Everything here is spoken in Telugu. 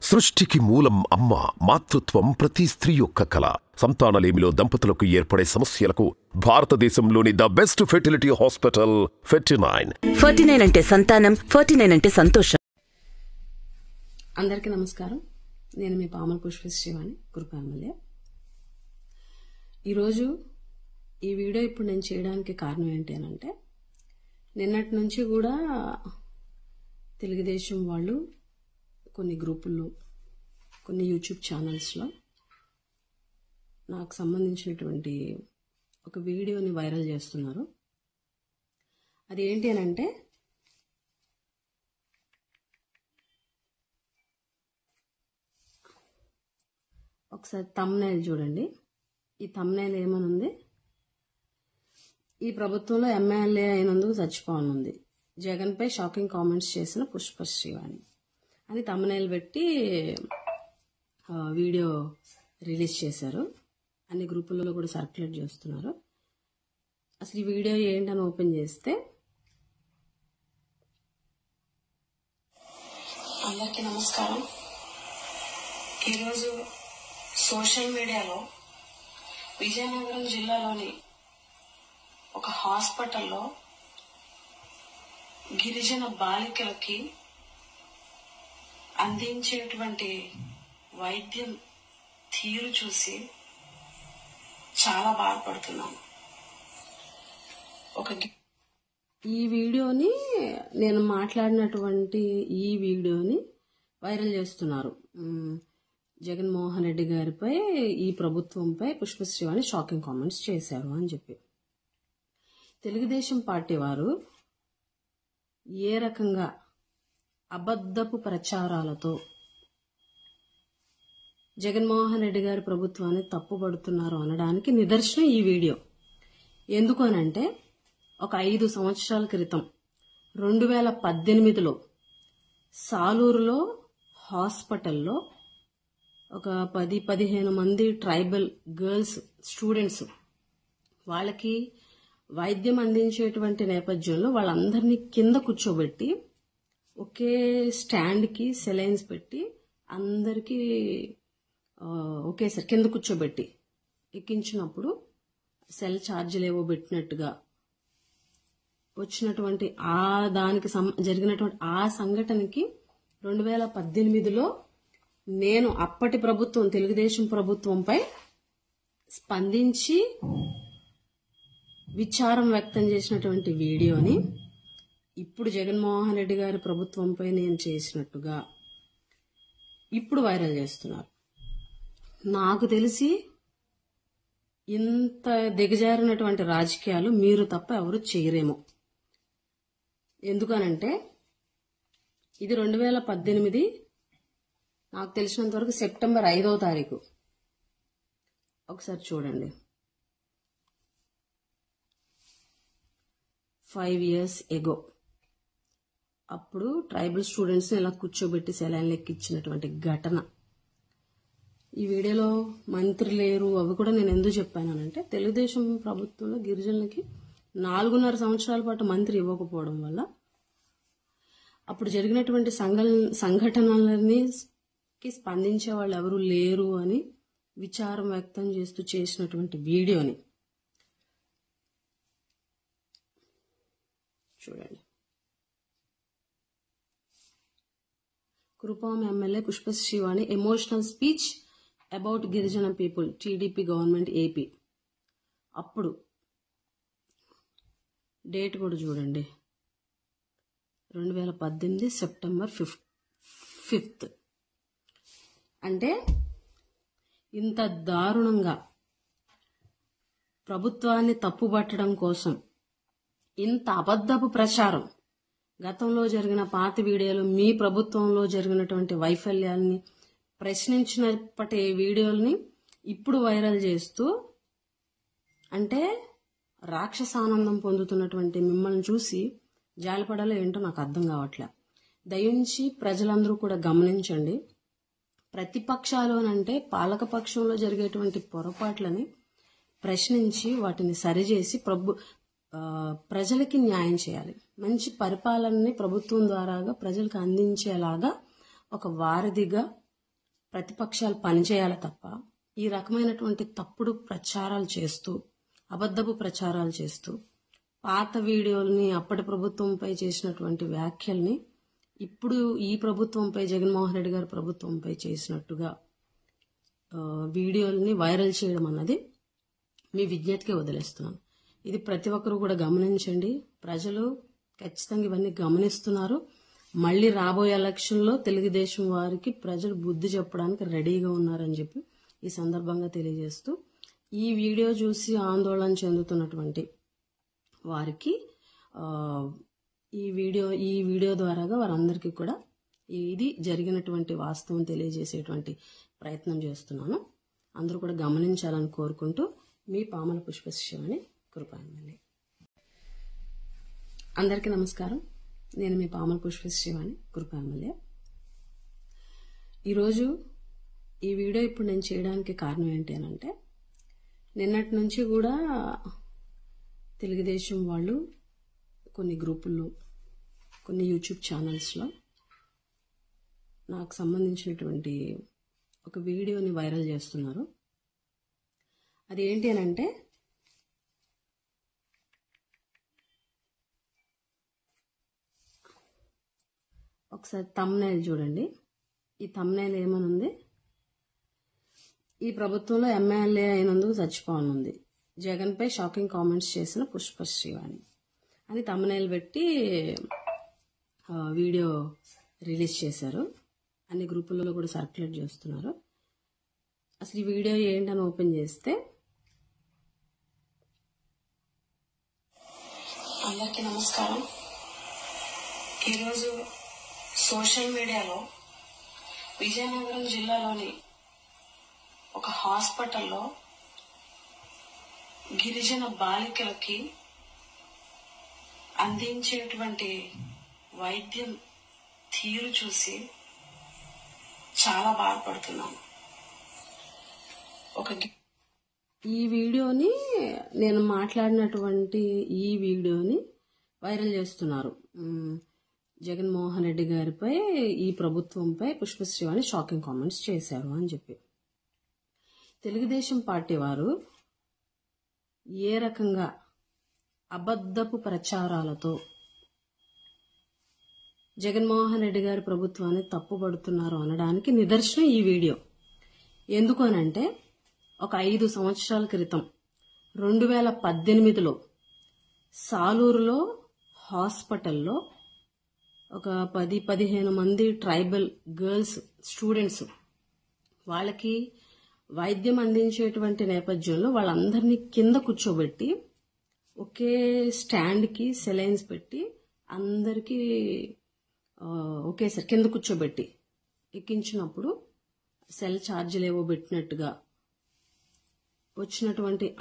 సృష్టికి మూలం అమ్మ. మాతృత్వం ప్రతి స్త్రీ యొక్క కల. సంతానలేమిలో దంపతులకు ఏర్పడే సమస్యలకు భారతదేశంలోని the best fertility hospital Fertinine. 49 అంటే సంతానం, 49 అంటే సంతోషం. అందరికీ నమస్కారం. నేను మీ పామల పుష్పశ్రీవాణి, కురుపామల్య. ఈరోజు ఈ వీడియో ఇప్పుడు నేను చేయడానికి కారణం ఏంటి అంటే, నిన్నటి నుంచి కూడా తెలుగుదేశం వాళ్ళు కొన్ని గ్రూపుల్లో, కొన్ని యూట్యూబ్ ఛానల్స్లో నాకు సంబంధించినటువంటి ఒక వీడియోని వైరల్ చేస్తున్నారు. అది ఏంటి అని అంటే, ఒకసారి థంబ్నెయిల్ చూడండి. ఈ థంబ్నెయిల్ ఏమనుంది? ఈ ప్రభుత్వంలో ఎమ్మెల్యే అయినందుకు చచ్చిపోనుంది, జగన్పై షాకింగ్ కామెంట్స్ చేసిన పుష్పశ్రీవాణి అని థంబ్నెయిల్ పెట్టి వీడియో రిలీజ్ చేశారు. అన్ని గ్రూపులలో కూడా సర్క్యులేట్ చేస్తున్నారు. అసలు ఈ వీడియో ఏంటని ఓపెన్ చేస్తే, అందరికీ నమస్కారం. ఈరోజు సోషల్ మీడియాలో విజయనగరం జిల్లాలోని ఒక హాస్పిటల్లో గిరిజన బాలికలకి అందించేటువంటి వైద్యం తీరు చూసి చాలా బాధపడుతున్నాను. ఈ వీడియోని, నేను మాట్లాడినటువంటి ఈ వీడియోని వైరల్ చేస్తున్నారు. జగన్మోహన్ రెడ్డి గారిపై, ఈ ప్రభుత్వంపై పుష్పశ్రీవాణి షాకింగ్ కామెంట్స్ చేశారు అని చెప్పి. తెలుగుదేశం పార్టీ వారు ఏ రకంగా అబద్ధపు ప్రచారాలతో జగన్మోహన్ రెడ్డి గారి ప్రభుత్వాన్ని తప్పుపడుతున్నారు అనడానికి నిదర్శనం ఈ వీడియో. ఎందుకు అనంటే, ఒక 5 సంవత్సరాల క్రితం 2018లో సాలూరులో హాస్పిటల్లో ఒక 10-15 మంది ట్రైబల్ గర్ల్స్ స్టూడెంట్స్, వాళ్ళకి వైద్యం అందించేటువంటి నేపథ్యంలో వాళ్ళందరినీ కింద కూర్చోబెట్టి ఒకే స్టాండ్కి సెలైన్స్ పెట్టి అందరికీ ఒకేసారి కింద కూర్చోబెట్టి ఎక్కించినప్పుడు సెల్ ఛార్జీలు ఏవో పెట్టినట్టుగా వచ్చినటువంటి దానికి జరిగినటువంటి ఆ సంఘటనకి 2018లో నేను అప్పటి ప్రభుత్వం, తెలుగుదేశం ప్రభుత్వంపై స్పందించి విచారం వ్యక్తం చేసినటువంటి వీడియోని ఇప్పుడు జగన్మోహన్ రెడ్డి గారి ప్రభుత్వంపై నేను చేసినట్టుగా ఇప్పుడు వైరల్ చేస్తున్నారు. నాకు తెలిసి ఇంత దిగజారినటువంటి రాజకీయాలు మీరు తప్ప ఎవరు చేయరేమో. ఎందుకనంటే, ఇది 2018, నాకు తెలిసినంత వరకు సెప్టెంబర్ 5వ తారీఖు. ఒకసారి చూడండి. 5 years ఎగో అప్పుడు ట్రైబల్ స్టూడెంట్స్ని ఇలా కూర్చోబెట్టి సెలైన్లు ఎక్కించినటువంటి ఘటన. ఈ వీడియోలో మంత్రి లేరు, అవి కూడా నేను ఎందుకు చెప్పానంటే, తెలుగుదేశం ప్రభుత్వంలో గిరిజనులకి 4.5 సంవత్సరాల పాటు మంత్రి ఇవ్వకపోవడం వల్ల అప్పుడు జరిగినటువంటి సంఘటనలని స్పందించే వాళ్ళు ఎవరు లేరు అని విచారం వ్యక్తం చేస్తూ చేసినటువంటి వీడియోని చూడండి. Kurupam MLA Pushpasrivani emotional speech about గిరిజన పీపుల్, టీడీపీ గవర్నమెంట్ ఏపీ. అప్పుడు డేట్ కూడా చూడండి, 2018 సెప్టెంబర్ 5th. అంటే ఇంత దారుణంగా ప్రభుత్వాన్ని తప్పుబట్టడం కోసం ఇంత అబద్ధపు ప్రచారం, గతంలో జరిగిన పాత వీడియోలు, మీ ప్రభుత్వంలో జరిగినటువంటి వైఫల్యాల్ని ప్రశ్నించినప్పటి వీడియోల్ని ఇప్పుడు వైరల్ చేస్తూ, అంటే రాక్షసానందం పొందుతున్నటువంటి మిమ్మల్ని చూసి జాలిపడాలో ఏంటో నాకు అర్థం కావట్లే. దయించి ప్రజలందరూ కూడా గమనించండి. ప్రతిపక్షాలోనంటే పాలకపక్షంలో జరిగేటువంటి పొరపాట్లని ప్రశ్నించి వాటిని సరిచేసి ప్రజలకి న్యాయం చేయాలి. మంచి పరిపాలనని ప్రభుత్వం ద్వారాగా ప్రజలకు అందించేలాగా ఒక వారధిగా ప్రతిపక్షాలు పనిచేయాలి తప్ప ఈ రకమైనటువంటి తప్పుడు ప్రచారాలు చేస్తూ, అబద్ధపు ప్రచారాలు చేస్తూ, పాత వీడియోల్ని అప్పటి ప్రభుత్వంపై చేసినటువంటి వ్యాఖ్యల్ని ఇప్పుడు ఈ ప్రభుత్వంపై, జగన్మోహన్ రెడ్డి గారి ప్రభుత్వంపై చేసినట్టుగా వీడియోల్ని వైరల్ చేయడం అన్నది మీ విజ్ఞతకే వదిలేస్తున్నాను. ఇది ప్రతి ఒక్కరూ కూడా గమనించండి. ప్రజలు ఖచ్చితంగా ఇవన్నీ గమనిస్తున్నారు. మళ్ళీ రాబోయే ఎలక్షన్లో తెలుగుదేశం వారికి ప్రజలు బుద్ధి చెప్పడానికి రెడీగా ఉన్నారని చెప్పి ఈ సందర్భంగా తెలియజేస్తూ, ఈ వీడియో చూసి ఆందోళన చెందుతున్నటువంటి వారికి ఈ వీడియో ద్వారాగా వారందరికీ కూడా ఇది జరిగినటువంటి వాస్తవం తెలియజేసేటువంటి ప్రయత్నం చేస్తున్నాను. అందరూ కూడా గమనించాలని కోరుకుంటూ, మీ పాముల పుష్పశ్రీవాణి కృపాంజలి. అందరికీ నమస్కారం. నేను మీ పాముల పుష్పశ్రీవాణి కృపాంజలి. ఈరోజు ఈ వీడియో ఇప్పుడు నేను చేయడానికి కారణం ఏంటి అని అంటే, నిన్నటి నుంచి కూడా తెలుగుదేశం వాళ్ళు కొన్ని గ్రూపుల్లో, కొన్ని యూట్యూబ్ ఛానల్స్లో నాకు సంబంధించినటువంటి ఒక వీడియోని వైరల్ చేస్తున్నారు. అది ఏంటి అని అంటే, ఒకసారి థంబ్నెయిల్ చూడండి. ఈ థంబ్నెయిల్ ఏమనుంది? ఈ ప్రభుత్వంలో ఎమ్మెల్యే అయినందుకు చచ్చిపోనుంది, జగన్పై షాకింగ్ కామెంట్స్ చేసిన పుష్పశ్రీవాణి అని థంబ్నెయిల్ పెట్టి వీడియో రిలీజ్ చేశారు. అన్ని గ్రూపులలో కూడా సర్క్యులేట్ చేస్తున్నారు. అసలు ఈ వీడియో ఏంటని ఓపెన్ చేస్తే, అందరికీ నమస్కారం. ఈరోజు సోషల్ మీడియాలో విజయనగరం జిల్లాలోని ఒక హాస్పిటల్లో గిరిజన బాలికలకి అందించేటువంటి వైద్యం తీరు చూసి చాలా బాధపడుతున్నాను. ఈ వీడియోని, నేను మాట్లాడినటువంటి ఈ వీడియోని వైరల్ చేస్తున్నారు. జగన్మోహన్ రెడ్డి గారిపై, ఈ ప్రభుత్వంపై పుష్పశ్రీవాణి షాకింగ్ కామెంట్స్ చేశారు అని చెప్పి. తెలుగుదేశం పార్టీ వారు ఏ రకంగా అబద్ధపు ప్రచారాలతో జగన్మోహన్ రెడ్డి గారి ప్రభుత్వాన్ని తప్పుపడుతున్నారు అనడానికి నిదర్శనం ఈ వీడియో. ఎందుకు అనంటే, ఒక 5 సంవత్సరాల క్రితం 2018లో సాలూరులో హాస్పిటల్లో ఒక 10-15 మంది ట్రైబల్ గర్ల్స్ స్టూడెంట్స్, వాళ్ళకి వైద్యం అందించేటువంటి నేపథ్యంలో వాళ్ళందరినీ కింద కూర్చోబెట్టి ఒకే స్టాండ్కి సెలైన్స్ పెట్టి అందరికీ ఒకేసారి కింద కూర్చోబెట్టి ఎక్కించినప్పుడు సెల్ ఛార్జీలు ఏవో పెట్టినట్టుగా వచ్చినటువంటి